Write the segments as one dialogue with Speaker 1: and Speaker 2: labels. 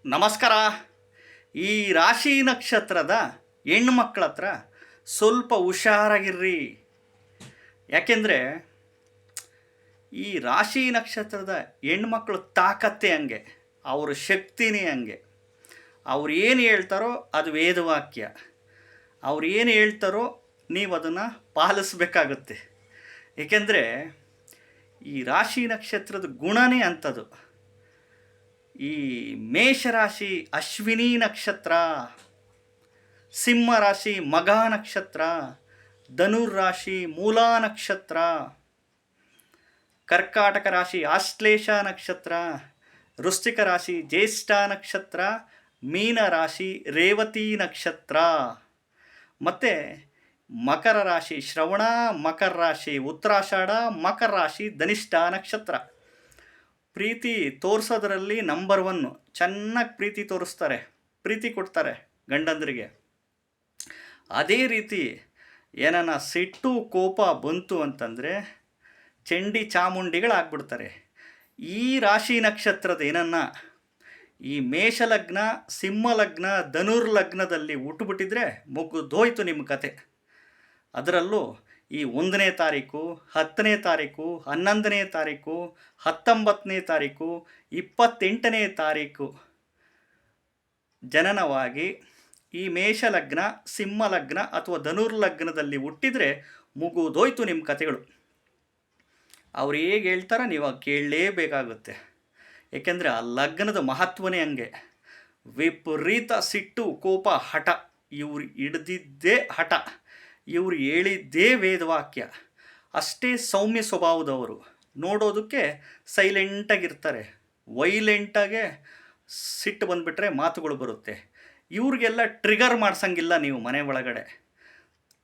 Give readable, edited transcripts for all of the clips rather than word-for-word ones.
Speaker 1: ನಮಸ್ಕಾರ. ಈ ರಾಶಿ ನಕ್ಷತ್ರದ ಹೆಣ್ಮಕ್ಳ ಹತ್ರ ಸ್ವಲ್ಪ ಹುಷಾರಾಗಿರ್ರಿ. ಯಾಕೆಂದರೆ ಈ ರಾಶಿ ನಕ್ಷತ್ರದ ಹೆಣ್ಮಕ್ಳು ತಾಕತ್ತೇ ಹಂಗೆ, ಅವ್ರ ಶಕ್ತಿನೇ ಹಂಗೆ. ಅವ್ರು ಏನು ಹೇಳ್ತಾರೋ ಅದು ವೇದವಾಕ್ಯ. ಅವ್ರು ಏನು ಹೇಳ್ತಾರೋ ನೀವು ಅದನ್ನು ಪಾಲಿಸ್ಬೇಕಾಗುತ್ತೆ. ಏಕೆಂದರೆ ಈ ರಾಶಿ ನಕ್ಷತ್ರದ ಗುಣನೇ ಅಂಥದ್ದು. ಈ ಮೇಷರಾಶಿ ಅಶ್ವಿನಿ ನಕ್ಷತ್ರ, ಸಿಂಹ ರಾಶಿ ಮಗ ನಕ್ಷತ್ರ, ಧನುರ್ರಾಶಿ ಮೂಲಾ ನಕ್ಷತ್ರ, ಕರ್ಕಾಟಕ ರಾಶಿ ಆಶ್ಲೇಷ ನಕ್ಷತ್ರ, ವೃಶ್ಚಿಕ ರಾಶಿ ಜ್ಯೇಷ್ಠ ನಕ್ಷತ್ರ, ಮೀನ ರಾಶಿ ರೇವತಿ ನಕ್ಷತ್ರ, ಮತ್ತು ಮಕರ ರಾಶಿ ಶ್ರವಣ, ಮಕರ ರಾಶಿ ಉತ್ತರಾಷಾಢ, ಮಕರ ರಾಶಿ ಧನಿಷ್ಠ ನಕ್ಷತ್ರ. ಪ್ರೀತಿ ತೋರಿಸೋದ್ರಲ್ಲಿ ನಂಬರ್ ಒನ್ನು. ಚೆನ್ನಾಗಿ ಪ್ರೀತಿ ತೋರಿಸ್ತಾರೆ, ಪ್ರೀತಿ ಕೊಡ್ತಾರೆ ಗಂಡಂದರಿಗೆ. ಅದೇ ರೀತಿ ಏನನ್ನ ಸಿಟ್ಟು ಕೋಪ ಬಂತು ಅಂತಂದರೆ ಚಂಡಿ ಚಾಮುಂಡಿಗಳಾಗ್ಬಿಡ್ತಾರೆ. ಈ ರಾಶಿ ನಕ್ಷತ್ರದ ಏನನ್ನ ಈ ಮೇಷಲಗ್ನ, ಸಿಂಹಲಗ್ನ, ಧನುರ್ಲಗ್ನದಲ್ಲಿ ಹುಟ್ಟುಬಿಟ್ಟಿದ್ರೆ ಮುಗಿದೋಯ್ತು ನಿಮ್ಮ ಕತೆ. ಅದರಲ್ಲೂ ಈ 1ನೇ ತಾರೀಕು, 10ನೇ ತಾರೀಕು, 11ನೇ ತಾರೀಕು, 19ನೇ ತಾರೀಕು, 28ನೇ ತಾರೀಕು ಜನನವಾಗಿ ಈ ಮೇಷಲಗ್ನ, ಸಿಂಹಲಗ್ನ ಅಥವಾ ಧನುರ್ಲಗ್ನದಲ್ಲಿ ಹುಟ್ಟಿದರೆ ಮುಗಿದೋಯ್ತು ನಿಮ್ಮ ಕತೆಗಳು. ಅವ್ರು ಹೇಗೆ ಹೇಳ್ತಾರೋ ನೀವು ಕೇಳಲೇಬೇಕಾಗುತ್ತೆ. ಏಕೆಂದರೆ ಆ ಲಗ್ನದ ಮಹತ್ವನೇ ಹಂಗೆ. ವಿಪರೀತ ಸಿಟ್ಟು ಕೋಪ ಹಠ, ಇವ್ರು ಹಿಡ್ದಿದ್ದೇ ಹಠ, ಇವರು ಹೇಳಿದ್ದೇ ವೇದವಾಕ್ಯ. ಅಷ್ಟೇ ಸೌಮ್ಯ ಸ್ವಭಾವದವರು. ನೋಡೋದಕ್ಕೆ ಸೈಲೆಂಟಾಗಿರ್ತಾರೆ. ವೈಲೆಂಟಾಗೆ ಸಿಟ್ಟು ಬಂದುಬಿಟ್ರೆ ಮಾತುಗಳು ಬರುತ್ತೆ. ಇವ್ರಿಗೆಲ್ಲ ಟ್ರಿಗರ್ ಮಾಡ್ಸಂಗಿಲ್ಲ ನೀವು ಮನೆ ಒಳಗಡೆ.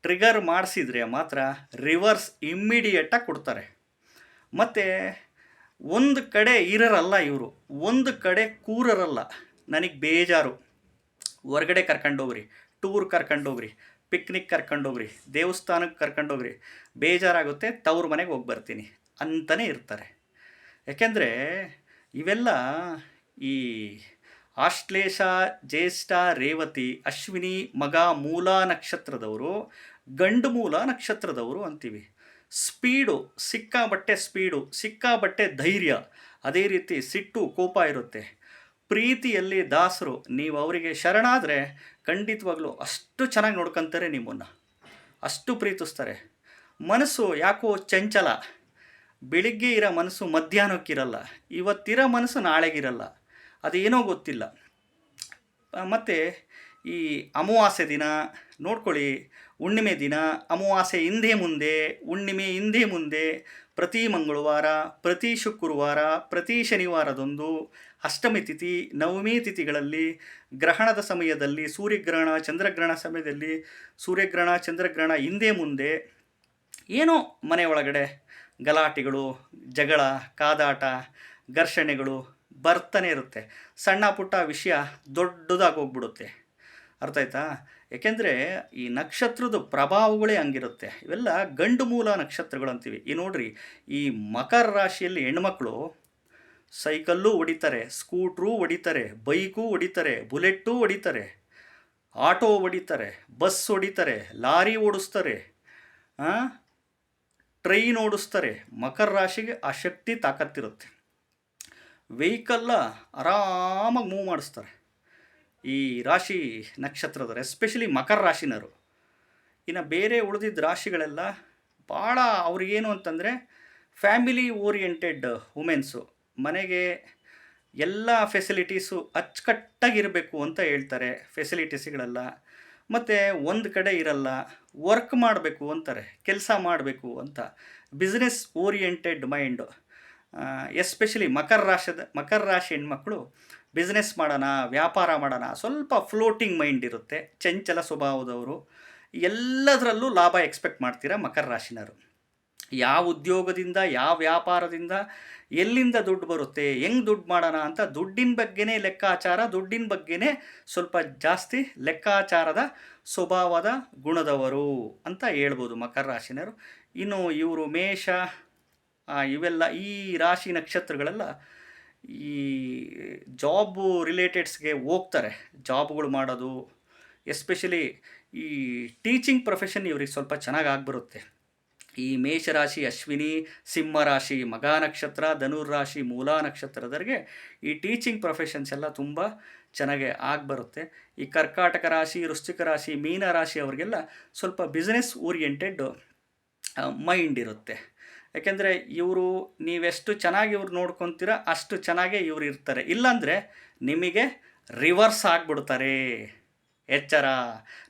Speaker 1: ಟ್ರಿಗರ್ ಮಾಡಿಸಿದ್ರೆ ಮಾತ್ರ ರಿವರ್ಸ್ ಇಮ್ಮಿಡಿಯೇಟಾಗಿ ಕೊಡ್ತಾರೆ. ಮತ್ತು ಒಂದು ಕಡೆ ಇರರಲ್ಲ ಇವರು, ಒಂದು ಕಡೆ ಕೂರರಲ್ಲ. ನನಗೆ ಬೇಜಾರು, ಹೊರಗಡೆ ಕರ್ಕೊಂಡೋಗ್ರಿ, ಟೂರ್ ಕರ್ಕೊಂಡೋಗ್ರಿ, ಪಿಕ್ನಿಕ್ ಕರ್ಕೊಂಡೋಗ್ರಿ, ದೇವಸ್ಥಾನಕ್ಕೆ ಕರ್ಕೊಂಡೋಗ್ರಿ, ಬೇಜಾರಾಗುತ್ತೆ, ತವ್ರ ಮನೆಗೆ ಹೋಗಿ ಬರ್ತೀನಿ ಅಂತಲೇ ಇರ್ತಾರೆ. ಯಾಕೆಂದರೆ ಇವೆಲ್ಲ ಈ ಆಶ್ಲೇಷ, ಜ್ಯೇಷ್ಠ, ರೇವತಿ, ಅಶ್ವಿನಿ, ಮಗ, ಮೂಲ ನಕ್ಷತ್ರದವರು ಗಂಡು ಮೂಲ ನಕ್ಷತ್ರದವರು ಅಂತೀವಿ. ಸ್ಪೀಡು, ಸಿಕ್ಕಾಬಟ್ಟೆ ಸ್ಪೀಡು, ಸಿಕ್ಕಾಬಟ್ಟೆ ಧೈರ್ಯ, ಅದೇ ರೀತಿ ಸಿಟ್ಟು ಕೋಪ ಇರುತ್ತೆ. ಪ್ರೀತಿಯಲ್ಲಿ ದಾಸರು. ನೀವು ಅವರಿಗೆ ಶರಣಾದರೆ ಖಂಡಿತವಾಗ್ಲೂ ಅಷ್ಟು ಚೆನ್ನಾಗಿ ನೋಡ್ಕೊತಾರೆ, ನಿಮ್ಮನ್ನು ಅಷ್ಟು ಪ್ರೀತಿಸ್ತಾರೆ. ಮನಸ್ಸು ಯಾಕೋ ಚಂಚಲ. ಬೆಳಿಗ್ಗೆ ಇರೋ ಮನಸ್ಸು ಮಧ್ಯಾಹ್ನಕ್ಕಿರಲ್ಲ, ಇವತ್ತಿರೋ ಮನಸ್ಸು ನಾಳೆಗಿರಲ್ಲ, ಅದೇನೋ ಗೊತ್ತಿಲ್ಲ. ಮತ್ತು ಈ ಅಮಾವಾಸ್ಯೆ ದಿನ ನೋಡ್ಕೊಳ್ಳಿ, ಹುಣ್ಣಿಮೆ ದಿನ, ಅಮಾವಾಸ್ಯೆ ಹಿಂದೆ ಮುಂದೆ, ಹುಣ್ಣಿಮೆ ಹಿಂದೆ ಮುಂದೆ, ಪ್ರತಿ ಮಂಗಳವಾರ, ಪ್ರತಿ ಶುಕ್ರವಾರ, ಪ್ರತಿ ಶನಿವಾರದೊಂದು, ಅಷ್ಟಮಿ ತಿಥಿ, ನವಮಿ ತಿಥಿಗಳಲ್ಲಿ, ಗ್ರಹಣದ ಸಮಯದಲ್ಲಿ, ಸೂರ್ಯಗ್ರಹಣ ಚಂದ್ರಗ್ರಹಣ ಸಮಯದಲ್ಲಿ, ಸೂರ್ಯಗ್ರಹಣ ಚಂದ್ರಗ್ರಹಣ ಹಿಂದೆ ಮುಂದೆ ಏನೋ ಮನೆ ಒಳಗಡೆ ಗಲಾಟೆಗಳು, ಜಗಳ, ಕಾದಾಟ, ಘರ್ಷಣೆಗಳು ಬರ್ತಾನೆ ಇರುತ್ತೆ. ಸಣ್ಣ ಪುಟ್ಟ ವಿಷಯ ದೊಡ್ಡದಾಗಿ ಹೋಗ್ಬಿಡುತ್ತೆ. ಅರ್ಥ ಆಯ್ತಾ? ಏಕೆಂದರೆ ಈ ನಕ್ಷತ್ರದ ಪ್ರಭಾವಗಳೇ ಹಂಗಿರುತ್ತೆ. ಇವೆಲ್ಲ ಗಂಡು ಮೂಲ ನಕ್ಷತ್ರಗಳು ಅಂತೀವಿ. ಈ ನೋಡ್ರಿ, ಈ ಮಕರ ರಾಶಿಯಲ್ಲಿ ಹೆಣ್ಮಕ್ಳು ಸೈಕಲ್ಲು ಹೊಡಿತಾರೆ, ಸ್ಕೂಟ್ರೂ ಹೊಡಿತಾರೆ, ಬೈಕು ಹೊಡಿತಾರೆ, ಬುಲೆಟ್ಟೂ ಹೊಡಿತಾರೆ, ಆಟೋ ಹೊಡಿತಾರೆ, ಬಸ್ ಹೊಡಿತಾರೆ, ಲಾರಿ ಓಡಿಸ್ತಾರೆ, ಟ್ರೈನ್ ಓಡಿಸ್ತಾರೆ. ಮಕರ ರಾಶಿಗೆ ಆ ಶಕ್ತಿ ತಾಕತ್ತಿರುತ್ತೆ. ವೆಹಿಕಲ್ಲ ಆರಾಮಾಗಿ ಮೂವ್ ಮಾಡಿಸ್ತಾರೆ ಈ ರಾಶಿ ನಕ್ಷತ್ರದವರು, ಎಸ್ಪೆಷಲಿ ಮಕರ ರಾಶಿನವರು. ಇನ್ನು ಬೇರೆ ಉಳಿದಿದ್ದ ರಾಶಿಗಳೆಲ್ಲ ಭಾಳ ಅವ್ರಿಗೇನು ಅಂತಂದರೆ ಫ್ಯಾಮಿಲಿ ಓರಿಯೆಂಟೆಡ್ ವುಮೆನ್ಸು. ಮನೆಗೆ ಎಲ್ಲ ಫೆಸಿಲಿಟೀಸು ಅಚ್ಚುಕಟ್ಟಾಗಿರಬೇಕು ಅಂತ ಹೇಳ್ತಾರೆ, ಫೆಸಿಲಿಟೀಸ್ಗಳೆಲ್ಲ. ಮತ್ತು ಒಂದು ಕಡೆ ಇರಲ್ಲ, ವರ್ಕ್ ಮಾಡಬೇಕು ಅಂತಾರೆ, ಕೆಲಸ ಮಾಡಬೇಕು ಅಂತ. Business oriented mind. ಎಸ್ಪೆಷಲಿ ಮಕರ ರಾಶಿ ಹೆಣ್ಮಕ್ಳು ಬಿಸ್ನೆಸ್ ಮಾಡೋಣ, ವ್ಯಾಪಾರ ಮಾಡೋಣ, ಸ್ವಲ್ಪ ಫ್ಲೋಟಿಂಗ್ ಮೈಂಡ್ ಇರುತ್ತೆ, ಚಂಚಲ ಸ್ವಭಾವದವರು. ಎಲ್ಲದರಲ್ಲೂ ಲಾಭ ಎಕ್ಸ್ಪೆಕ್ಟ್ ಮಾಡ್ತೀರಾ ಮಕರ ರಾಶಿನವರು. ಯಾವ ಉದ್ಯೋಗದಿಂದ, ಯಾವ ವ್ಯಾಪಾರದಿಂದ ಎಲ್ಲಿಂದ ದುಡ್ಡು ಬರುತ್ತೆ, ಹೆಂಗೆ ದುಡ್ಡು ಮಾಡೋಣ ಅಂತ ದುಡ್ಡಿನ ಬಗ್ಗೆನೇ ಲೆಕ್ಕಾಚಾರ, ದುಡ್ಡಿನ ಬಗ್ಗೆನೇ ಸ್ವಲ್ಪ ಜಾಸ್ತಿ ಲೆಕ್ಕಾಚಾರದ ಸ್ವಭಾವದ ಗುಣದವರು ಅಂತ ಹೇಳ್ಬೋದು ಮಕರ ರಾಶಿನವರು. ಇನ್ನು ಇವರು ಮೇಷ, ಇವೆಲ್ಲ ಈ ರಾಶಿ ನಕ್ಷತ್ರಗಳೆಲ್ಲ ಈ ಜಾಬು ರಿಲೇಟೆಡ್ಸ್ಗೆ ಹೋಗ್ತಾರೆ, ಜಾಬ್ಗಳು ಮಾಡೋದು. ಎಸ್ಪೆಷಲಿ ಈ ಟೀಚಿಂಗ್ ಪ್ರೊಫೆಷನ್ ಇವ್ರಿಗೆ ಸ್ವಲ್ಪ ಚೆನ್ನಾಗಿ ಆಗಿಬರುತ್ತೆ. ಈ ಮೇಷರಾಶಿ ಅಶ್ವಿನಿ, ಸಿಂಹರಾಶಿ ಮಘ ನಕ್ಷತ್ರ, ಧನುರ್ರಾಶಿ ಮೂಲಾ ನಕ್ಷತ್ರದವರಿಗೆ ಈ ಟೀಚಿಂಗ್ ಪ್ರೊಫೆಷನ್ಸ್ ಎಲ್ಲ ತುಂಬ ಚೆನ್ನಾಗೆ ಆಗಿಬರುತ್ತೆ. ಈ ಕರ್ಕಾಟಕ ರಾಶಿ, ವೃಶ್ಚಿಕ ರಾಶಿ, ಮೀನ ರಾಶಿ ಅವ್ರಿಗೆಲ್ಲ ಸ್ವಲ್ಪ ಬಿಸ್ನೆಸ್ ಓರಿಯೆಂಟೆಡ್ ಮೈಂಡ್ ಇರುತ್ತೆ. ಯಾಕೆಂದರೆ ಇವರು ನೀವೆಷ್ಟು ಚೆನ್ನಾಗಿ ಇವ್ರು ನೋಡ್ಕೊತೀರ ಅಷ್ಟು ಚೆನ್ನಾಗೇ ಇವ್ರು ಇರ್ತಾರೆ. ಇಲ್ಲಾಂದರೆ ನಿಮಗೆ ರಿವರ್ಸ್ ಆಗಿಬಿಡ್ತಾರೆ. ಎಚ್ಚರ.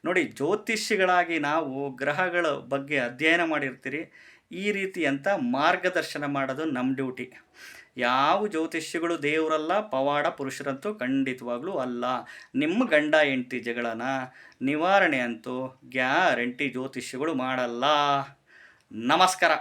Speaker 1: ನೋಡಿ, ಜ್ಯೋತಿಷಿಗಳಾಗಿ ನಾವು ಗ್ರಹಗಳ ಬಗ್ಗೆ ಅಧ್ಯಯನ ಮಾಡಿರ್ತೀರಿ. ಈ ರೀತಿಯಂಥ ಮಾರ್ಗದರ್ಶನ ಮಾಡೋದು ನಮ್ಮ ಡ್ಯೂಟಿ. ಯಾವ ಜ್ಯೋತಿಷ್ಯಗಳು ದೇವರಲ್ಲ, ಪವಾಡ ಪುರುಷರಂತೂ ಖಂಡಿತವಾಗ್ಲೂ ಅಲ್ಲ. ನಿಮ್ಮ ಗಂಡ ಹೆಂಡತಿ ಜಗಳನ ನಿವಾರಣೆ ಅಂತೂ ಗ್ಯಾರಂಟಿ ಜ್ಯೋತಿಷ್ಯಗಳು ಮಾಡಲ್ಲ. ನಮಸ್ಕಾರ.